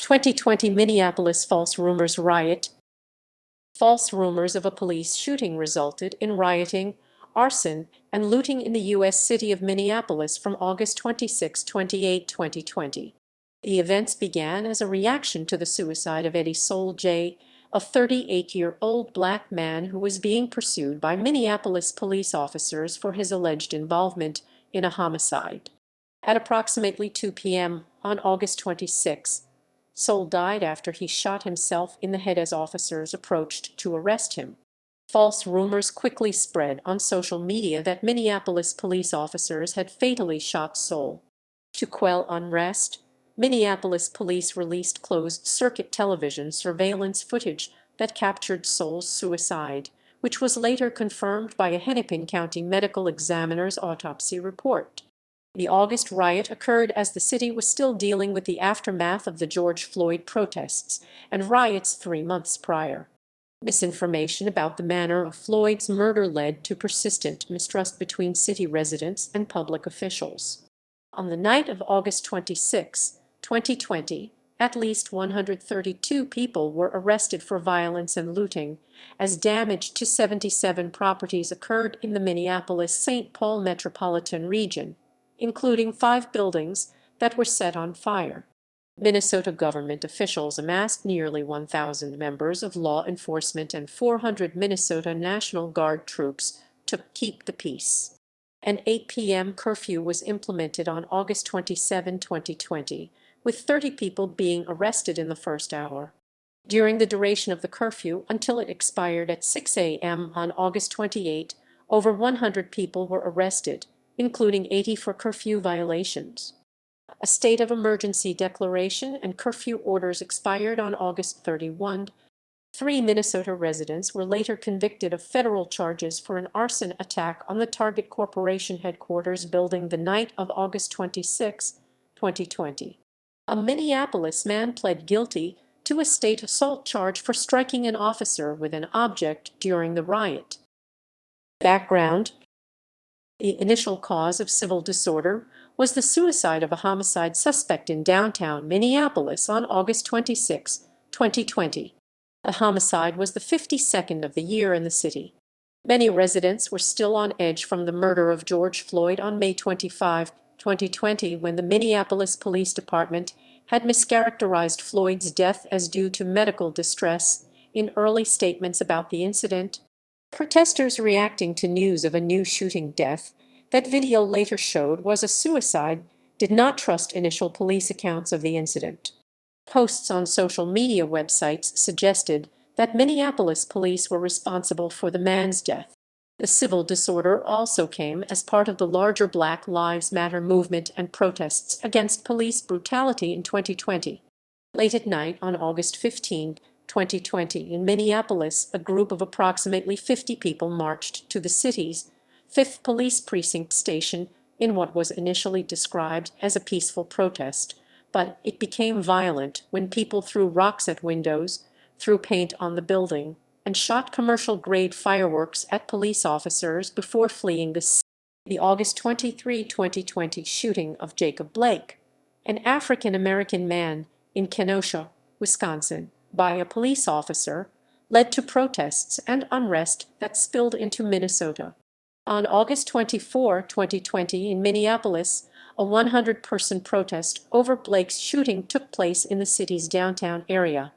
2020 Minneapolis false rumors riot. False rumors of a police shooting resulted in rioting, arson, and looting in the U.S. city of Minneapolis from August 26, 28, 2020. The events began as a reaction to the suicide of Eddie Sol J., a 38-year-old black man who was being pursued by Minneapolis police officers for his alleged involvement in a homicide. At approximately 2 p.m. on August 26, Sol died after he shot himself in the head as officers approached to arrest him. False rumors quickly spread on social media that Minneapolis police officers had fatally shot Sol. To quell unrest, Minneapolis police released closed-circuit television surveillance footage that captured Sol's suicide, which was later confirmed by a Hennepin County medical examiner's autopsy report. The August riot occurred as the city was still dealing with the aftermath of the George Floyd protests and riots 3 months prior. Misinformation about the manner of Floyd's murder led to persistent mistrust between city residents and public officials. On the night of August 26, 2020, at least 132 people were arrested for violence and looting, as damage to 77 properties occurred in the Minneapolis-St. Paul metropolitan region, including 5 buildings that were set on fire. Minnesota government officials amassed nearly 1,000 members of law enforcement and 400 Minnesota National Guard troops to keep the peace. An 8 p.m. curfew was implemented on August 27, 2020, with 30 people being arrested in the first hour. During the duration of the curfew until it expired at 6 a.m. on August 28, over 100 people were arrested, including 80 for curfew violations. A state of emergency declaration and curfew orders expired on August 31. 3 Minnesota residents were later convicted of federal charges for an arson attack on the Target Corporation headquarters building the night of August 26, 2020. A Minneapolis man pled guilty to a state assault charge for striking an officer with an object during the riot. Background: the initial cause of civil disorder was the suicide of a homicide suspect in downtown Minneapolis on August 26, 2020. The homicide was the 52nd of the year in the city. Many residents were still on edge from the murder of George Floyd on May 25, 2020, when the Minneapolis Police Department had mischaracterized Floyd's death as due to medical distress in early statements about the incident. Protesters reacting to news of a new shooting death that video later showed was a suicide did not trust initial police accounts of the incident. Posts on social media websites suggested that Minneapolis police were responsible for the man's death. The civil disorder also came as part of the larger Black Lives Matter movement and protests against police brutality in 2020. Late at night on August 15, 2020, in Minneapolis, a group of approximately 50 people marched to the city's 5th Police Precinct station in what was initially described as a peaceful protest, but it became violent when people threw rocks at windows, threw paint on the building, and shot commercial-grade fireworks at police officers before fleeing the scene. The August 23, 2020 shooting of Jacob Blake, an African-American man in Kenosha, Wisconsin, by a police officer, led to protests and unrest that spilled into Minnesota. On August 24, 2020, in Minneapolis, a 100-person protest over Blake's shooting took place in the city's downtown area,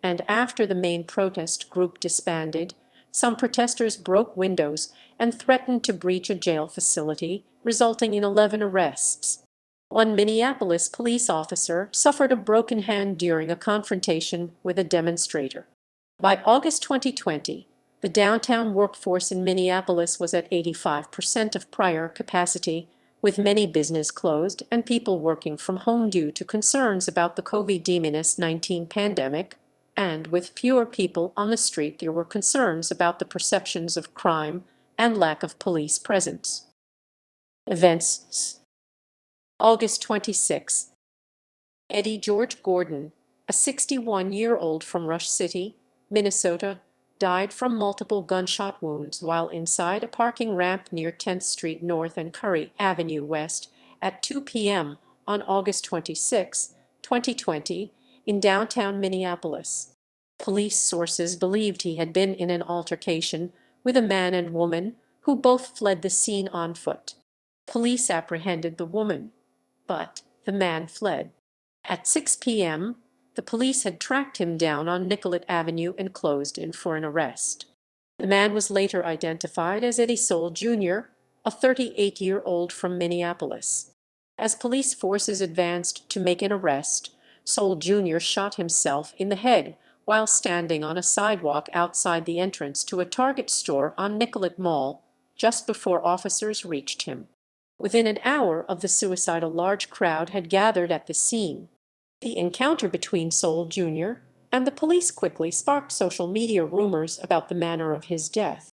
and after the main protest group disbanded, some protesters broke windows and threatened to breach a jail facility, resulting in 11 arrests. One Minneapolis police officer suffered a broken hand during a confrontation with a demonstrator. By August 2020, the downtown workforce in Minneapolis was at 85% of prior capacity, with many businesses closed and people working from home due to concerns about the COVID-19 pandemic, and with fewer people on the street there were concerns about the perceptions of crime and lack of police presence. Events: August 26. Eddie George Gordon, a 61-year-old from Rush City, Minnesota, died from multiple gunshot wounds while inside a parking ramp near 10th Street North and Curry Avenue West at 2 p.m. on August 26, 2020, in downtown Minneapolis. Police sources believed he had been in an altercation with a man and woman who both fled the scene on foot. Police apprehended the woman, but the man fled. At 6 p.m., the police had tracked him down on Nicollet Avenue and closed in for an arrest. The man was later identified as Eddie Soule Jr., a 38-year-old from Minneapolis. As police forces advanced to make an arrest, Soule Jr. shot himself in the head while standing on a sidewalk outside the entrance to a Target store on Nicollet Mall just before officers reached him. Within an hour of the suicide, a large crowd had gathered at the scene. The encounter between Soule Jr. and the police quickly sparked social media rumors about the manner of his death.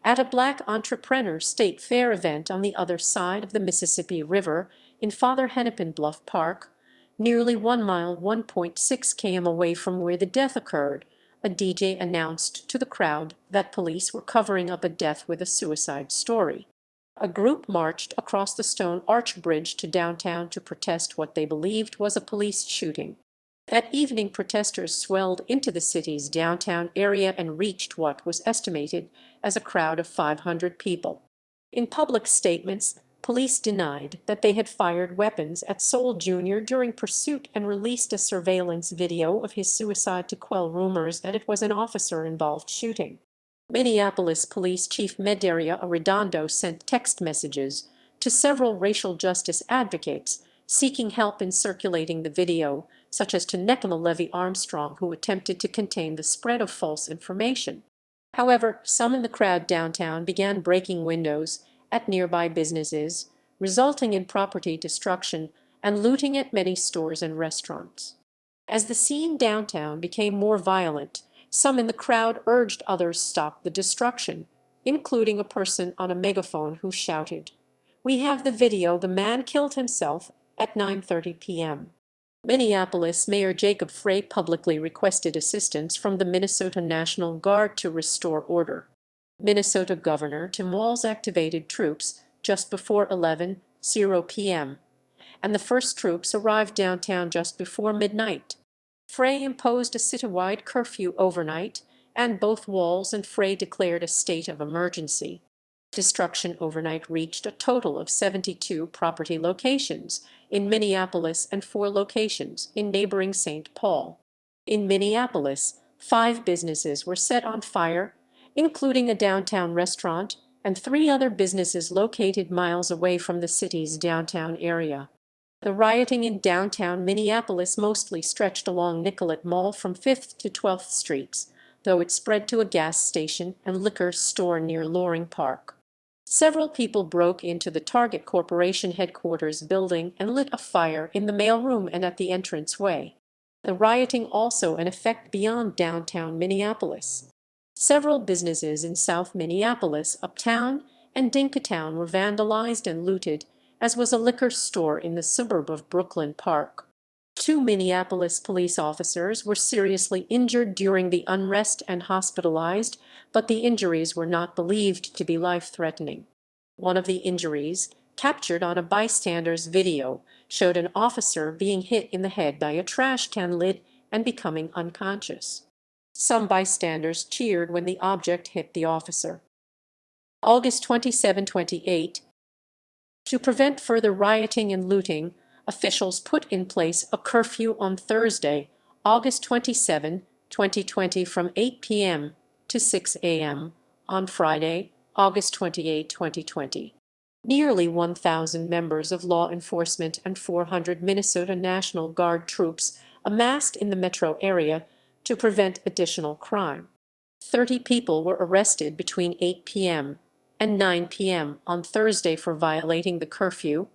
At a Black Entrepreneur State Fair event on the other side of the Mississippi River in Father Hennepin Bluff Park, nearly 1 mile (1.6 km) away from where the death occurred, a DJ announced to the crowd that police were covering up a death with a suicide story. A group marched across the Stone Arch Bridge to downtown to protest what they believed was a police shooting. That evening, protesters swelled into the city's downtown area and reached what was estimated as a crowd of 500 people. In public statements, police denied that they had fired weapons at Soule Jr. during pursuit and released a surveillance video of his suicide to quell rumors that it was an officer-involved shooting. Minneapolis Police Chief Medaria Arredondo sent text messages to several racial justice advocates seeking help in circulating the video, such as to Nekema Levy Armstrong, who attempted to contain the spread of false information. However, some in the crowd downtown began breaking windows at nearby businesses, resulting in property destruction and looting at many stores and restaurants. As the scene downtown became more violent, some in the crowd urged others stop the destruction, including a person on a megaphone who shouted, "We have the video, the man killed himself," at 9:30 p.m. Minneapolis Mayor Jacob Frey publicly requested assistance from the Minnesota National Guard to restore order. Minnesota Governor Tim Walz activated troops just before 11:00 p.m., and the first troops arrived downtown just before midnight. Frey imposed a citywide curfew overnight, and both Walz and Frey declared a state of emergency. Destruction overnight reached a total of 72 property locations in Minneapolis and 4 locations in neighboring St. Paul. In Minneapolis, 5 businesses were set on fire, including a downtown restaurant and 3 other businesses located miles away from the city's downtown area. The rioting in downtown Minneapolis mostly stretched along Nicollet Mall from 5th to 12th Streets, though it spread to a gas station and liquor store near Loring Park. Several people broke into the Target Corporation headquarters building and lit a fire in the mailroom and at the entranceway. The rioting also an effect beyond downtown Minneapolis. Several businesses in South Minneapolis, Uptown, and Dinkytown were vandalized and looted, as was a liquor store in the suburb of Brooklyn Park. 2 Minneapolis police officers were seriously injured during the unrest and hospitalized, but the injuries were not believed to be life-threatening. One of the injuries, captured on a bystander's video, showed an officer being hit in the head by a trash can lid and becoming unconscious. Some bystanders cheered when the object hit the officer. August 27, 2008. To prevent further rioting and looting, officials put in place a curfew on Thursday, August 27, 2020 from 8 p.m. to 6 a.m. on Friday, August 28, 2020. Nearly 1,000 members of law enforcement and 400 Minnesota National Guard troops amassed in the metro area to prevent additional crime. 30 people were arrested between 8 p.m. and 9 p.m. on Thursday for violating the curfew,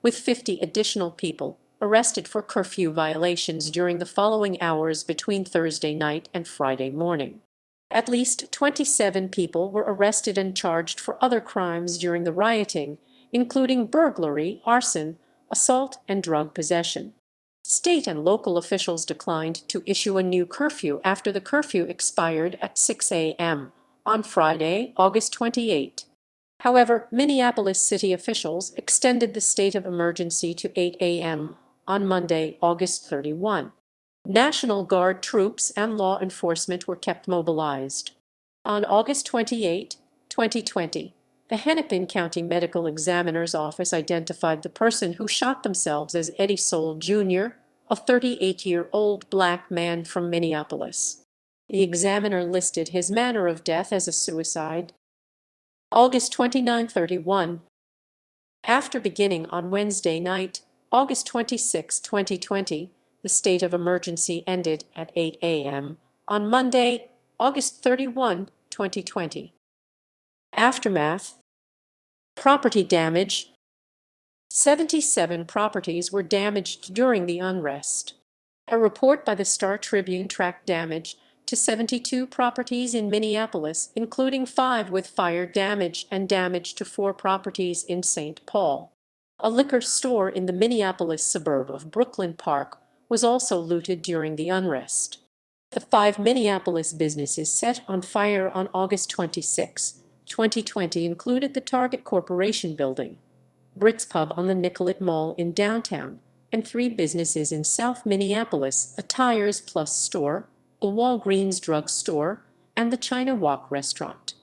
with 50 additional people arrested for curfew violations during the following hours between Thursday night and Friday morning. At least 27 people were arrested and charged for other crimes during the rioting, including burglary, arson, assault, and drug possession. State and local officials declined to issue a new curfew after the curfew expired at 6 a.m. on Friday, August 28. However, Minneapolis city officials extended the state of emergency to 8 a.m. on Monday, August 31. National Guard troops and law enforcement were kept mobilized. On August 28, 2020, the Hennepin County Medical Examiner's Office identified the person who shot themselves as Eddie Soule Jr., a 38-year-old black man from Minneapolis. The examiner listed his manner of death as a suicide. August 29-31. After beginning on Wednesday night, August 26, 2020, the state of emergency ended at 8 a.m. on Monday, August 31, 2020. Aftermath. Property damage. 77 properties were damaged during the unrest. A report by the Star Tribune tracked damage to 72 properties in Minneapolis, including 5 with fire damage and damage to 4 properties in St. Paul. A liquor store in the Minneapolis suburb of Brooklyn Park was also looted during the unrest. The 5 Minneapolis businesses set on fire on August 26, 2020 included the Target Corporation building, Brits Pub on the Nicollet Mall in downtown, and 3 businesses in South Minneapolis, a Tires Plus store, a Walgreens drug store, and the China Walk restaurant.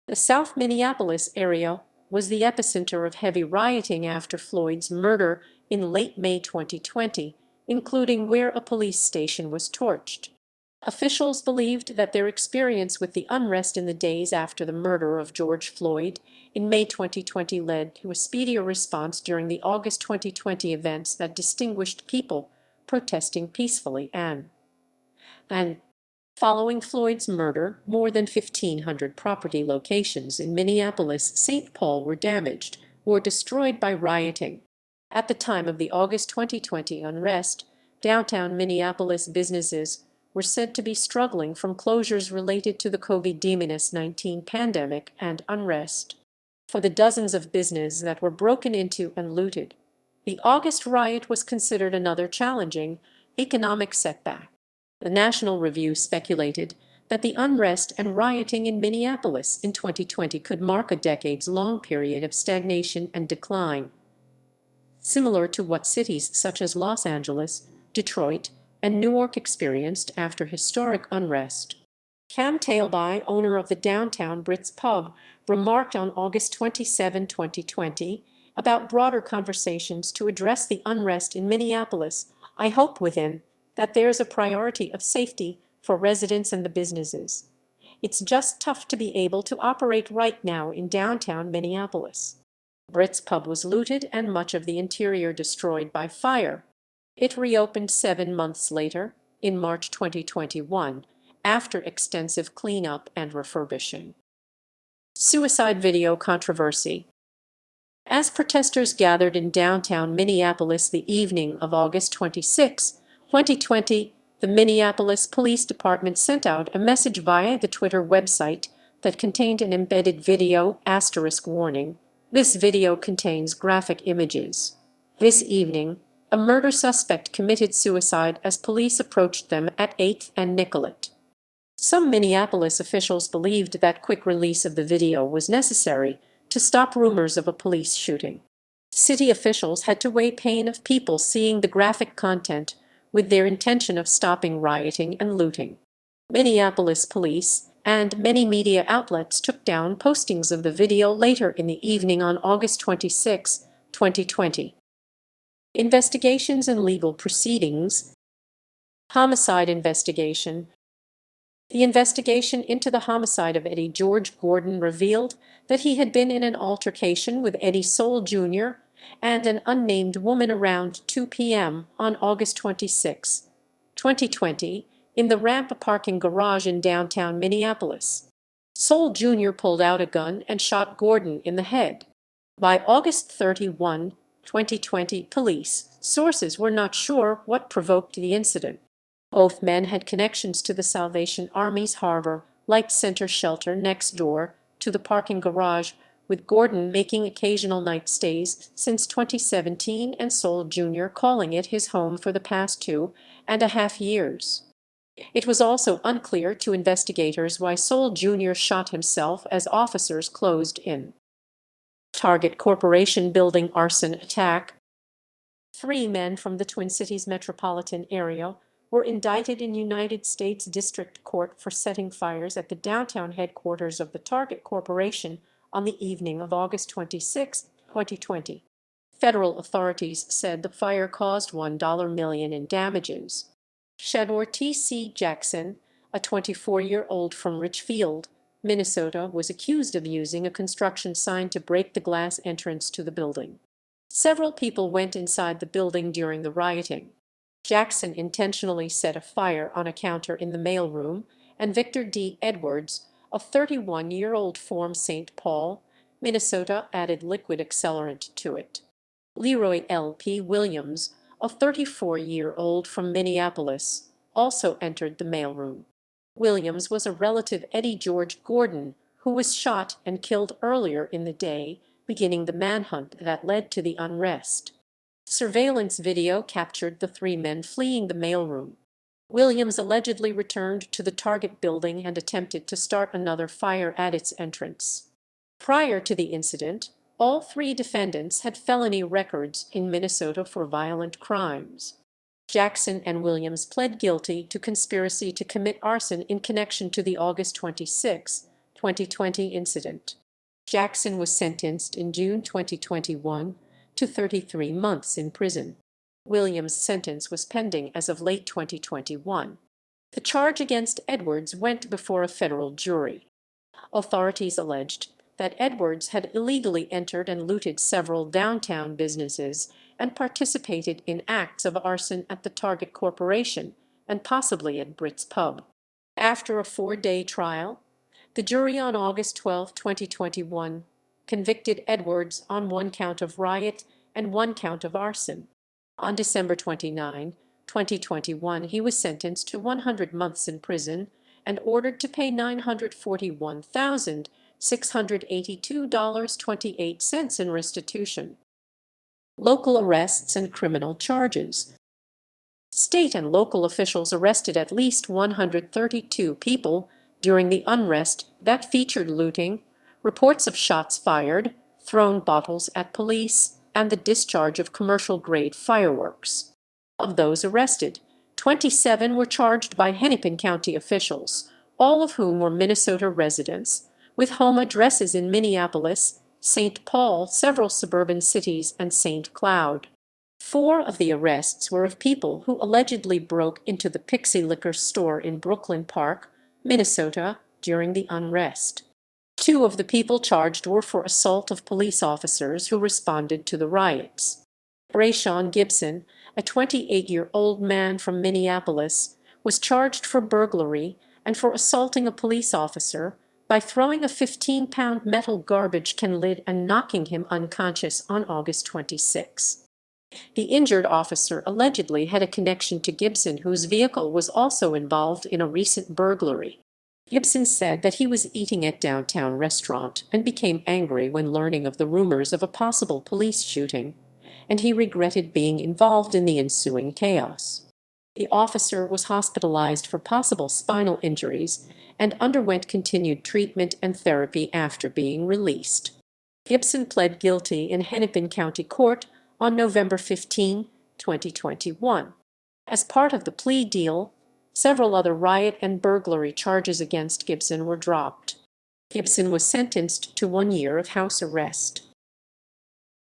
The South Minneapolis area was the epicenter of heavy rioting after Floyd's murder in late May 2020, including where a police station was torched. Officials believed that their experience with the unrest in the days after the murder of George Floyd in May 2020 led to a speedier response during the August 2020 events that distinguished people protesting peacefully and following Floyd's murder, more than 1,500 property locations in Minneapolis-St. Paul were damaged or destroyed by rioting. At the time of the August 2020 unrest, downtown Minneapolis businesses were said to be struggling from closures related to the COVID-19 pandemic and unrest. For the dozens of businesses that were broken into and looted, the August riot was considered another challenging economic setback. The National Review speculated that the unrest and rioting in Minneapolis in 2020 could mark a decades-long period of stagnation and decline, similar to what cities such as Los Angeles, Detroit, and Newark experienced after historic unrest. Cam Tailby, owner of the downtown Brits Pub, remarked on August 27, 2020, about broader conversations to address the unrest in Minneapolis. "I hope within that there's a priority of safety for residents and the businesses. It's just tough to be able to operate right now in downtown Minneapolis." Brits Pub was looted and much of the interior destroyed by fire. It reopened 7 months later, in March 2021, after extensive cleanup and refurbishing. Suicide video controversy. As protesters gathered in downtown Minneapolis the evening of August 26, 2020, the Minneapolis Police Department sent out a message via the Twitter website that contained an embedded video *warning. This video contains graphic images. This evening, a murder suspect committed suicide as police approached them at 8th and Nicollet. Some Minneapolis officials believed that quick release of the video was necessary to stop rumors of a police shooting. City officials had to weigh pain of people seeing the graphic content with their intention of stopping rioting and looting. Minneapolis police and many media outlets took down postings of the video later in the evening on August 26, 2020. Investigations and legal proceedings. Homicide investigation. The investigation into the homicide of Eddie George Gordon revealed that he had been in an altercation with Eddie Soule Jr. and an unnamed woman around 2 p.m. on August 26, 2020, in the ramp parking garage in downtown Minneapolis. Soule Jr. pulled out a gun and shot Gordon in the head. By August 31, 2020, police sources were not sure what provoked the incident. Both men had connections to the Salvation Army's Harbor Light Center shelter next door to the parking garage, with Gordon making occasional night stays since 2017 and Soule Jr. calling it his home for the past 2.5 years. It was also unclear to investigators why Soule Jr. shot himself as officers closed in. Target Corporation building arson attack. 3 men from the Twin Cities metropolitan area were indicted in United States District Court for setting fires at the downtown headquarters of the Target Corporation on the evening of August 26, 2020. Federal authorities said the fire caused $1 million in damages. Shador T.C. Jackson, a 24-year-old from Richfield, Minnesota, was accused of using a construction sign to break the glass entrance to the building. Several people went inside the building during the rioting. Jackson intentionally set a fire on a counter in the mailroom, and Victor D. Edwards, a 31-year-old from St. Paul, Minnesota, added liquid accelerant to it. Leroy L.P. Williams, a 34-year-old from Minneapolis, also entered the mailroom. Williams was a relative Eddie George Gordon, who was shot and killed earlier in the day, beginning the manhunt that led to the unrest. Surveillance video captured the three men fleeing the mailroom. Williams allegedly returned to the Target building and attempted to start another fire at its entrance. Prior to the incident, all three defendants had felony records in Minnesota for violent crimes. Jackson and Williams pled guilty to conspiracy to commit arson in connection to the August 26, 2020 incident. Jackson was sentenced in June 2021 to 33 months in prison. Williams' sentence was pending as of late 2021. The charge against Edwards went before a federal jury. Authorities alleged that Edwards had illegally entered and looted several downtown businesses and participated in acts of arson at the Target Corporation and possibly at Britt's Pub. After a 4-day trial, the jury on August 12, 2021, convicted Edwards on 1 count of riot and 1 count of arson. On December 29, 2021, he was sentenced to 100 months in prison and ordered to pay $941,682.28 in restitution. Local arrests and criminal charges. State and local officials arrested at least 132 people during the unrest that featured looting, reports of shots fired, thrown bottles at police, and the discharge of commercial-grade fireworks. Of those arrested, 27 were charged by Hennepin County officials, all of whom were Minnesota residents, with home addresses in Minneapolis, St. Paul, several suburban cities, and St. Cloud. 4 of the arrests were of people who allegedly broke into the Pixie Liquor store in Brooklyn Park, Minnesota, during the unrest. 2 of the people charged were for assault of police officers who responded to the riots. Rayshawn Gibson, a 28-year-old man from Minneapolis, was charged for burglary and for assaulting a police officer by throwing a 15-pound metal garbage can lid and knocking him unconscious on August 26. The injured officer allegedly had a connection to Gibson, whose vehicle was also involved in a recent burglary. Gibson said that he was eating at a downtown restaurant and became angry when learning of the rumors of a possible police shooting, and he regretted being involved in the ensuing chaos. The officer was hospitalized for possible spinal injuries and underwent continued treatment and therapy after being released. Gibson pled guilty in Hennepin County Court on November 15, 2021. As part of the plea deal, several other riot and burglary charges against Gibson were dropped. Gibson was sentenced to 1 year of house arrest.